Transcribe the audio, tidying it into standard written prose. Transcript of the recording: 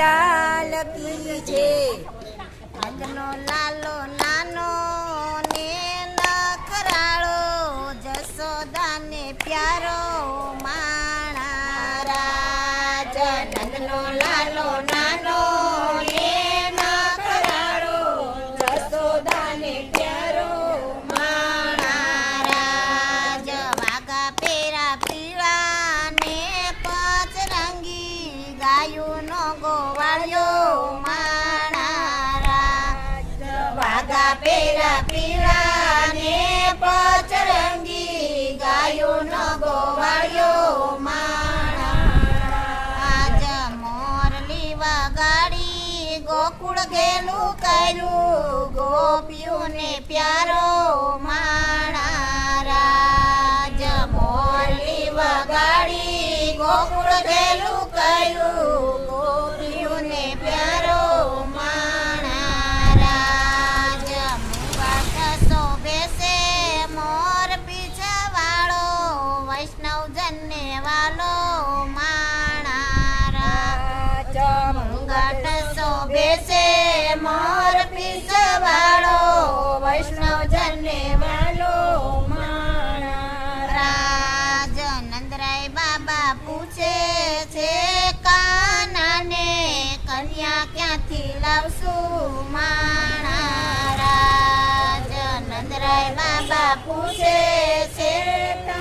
લાલ કી છે. નંદનો લાલો નાનો ને નખરાળો, જસોદાને પ્યારો માણા રાજ. નંદનો લાલો નાનો ને નખરાળો, જસોદાને પ્યારો માણા રાજ. વાઘા પેરા પીળા ને પચરંગી, ગાયુંનો ગોવાળિયો માણા રાજ. વાઘા પેરા પીળા ને પચરંગી, ગાયુંનો ગોવાળિયો માણા રાજ. મોરલી વગાડી ગોકુળ ગેલું કર્યું, ગોપીઓને પ્યારો માણા રાજ. મોરલી વગાડી ગોકુળ ગેલું કર્યું,